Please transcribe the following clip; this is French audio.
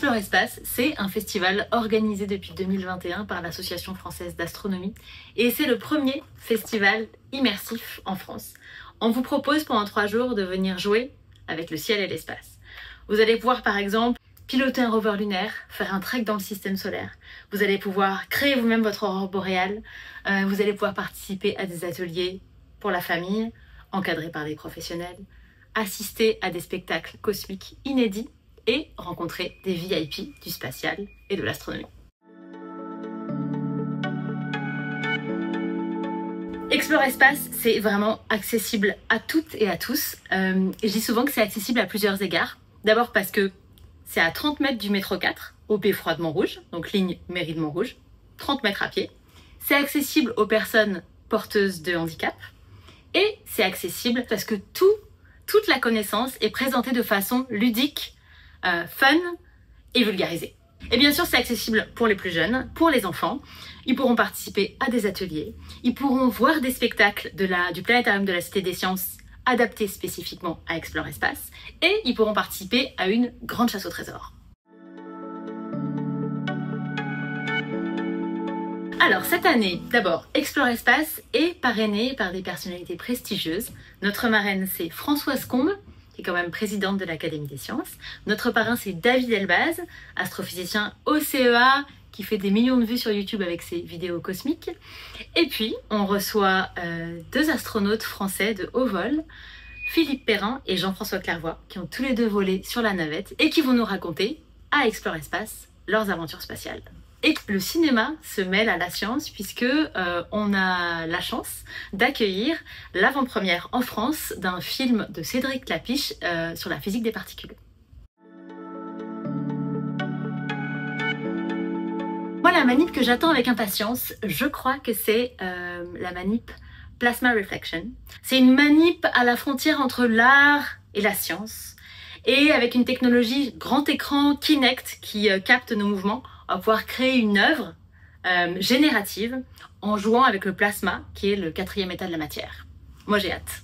Explore Espace, c'est un festival organisé depuis 2021 par l'Association française d'astronomie et c'est le premier festival immersif en France. On vous propose pendant 3 jours de venir jouer avec le ciel et l'espace. Vous allez pouvoir par exemple piloter un rover lunaire, faire un trek dans le système solaire. Vous allez pouvoir créer vous-même votre aurore boréale. Vous allez pouvoir participer à des ateliers pour la famille, encadrés par des professionnels, assister à des spectacles cosmiques inédits et rencontrer des VIP du spatial et de l'astronomie. Explore Espace, c'est vraiment accessible à toutes et à tous. Je dis souvent que c'est accessible à plusieurs égards. D'abord parce que c'est à 30 mètres du métro 4, au Beffroi de Montrouge, donc ligne mairie de Montrouge, 30 mètres à pied. C'est accessible aux personnes porteuses de handicap et c'est accessible parce que toute la connaissance est présentée de façon ludique, fun et vulgarisée. Et bien sûr, c'est accessible pour les plus jeunes, pour les enfants. Ils pourront participer à des ateliers, ils pourront voir des spectacles du Planétarium de la Cité des Sciences adaptés spécifiquement à Explore Espace et ils pourront participer à une grande chasse au trésor. Alors cette année, d'abord, Explore Espace est parrainé par des personnalités prestigieuses. Notre marraine, c'est Françoise Combes, qui est quand même présidente de l'Académie des Sciences. Notre parrain, c'est David Elbaz, astrophysicien au CEA, qui fait des millions de vues sur YouTube avec ses vidéos cosmiques. Et puis, on reçoit 2 astronautes français de haut vol, Philippe Perrin et Jean-François Clairvoy, qui ont tous les 2 volé sur la navette et qui vont nous raconter, à Explore Espace, leurs aventures spatiales. Et le cinéma se mêle à la science puisque on a la chance d'accueillir l'avant-première en France d'un film de Cédric Klapisch sur la physique des particules. Moi, la manip que j'attends avec impatience, je crois que c'est la manip Plasma Reflection. C'est une manip à la frontière entre l'art et la science et avec une technologie grand écran Kinect qui capte nos mouvements. On va pouvoir créer une œuvre générative en jouant avec le plasma qui est le 4e état de la matière. Moi j'ai hâte.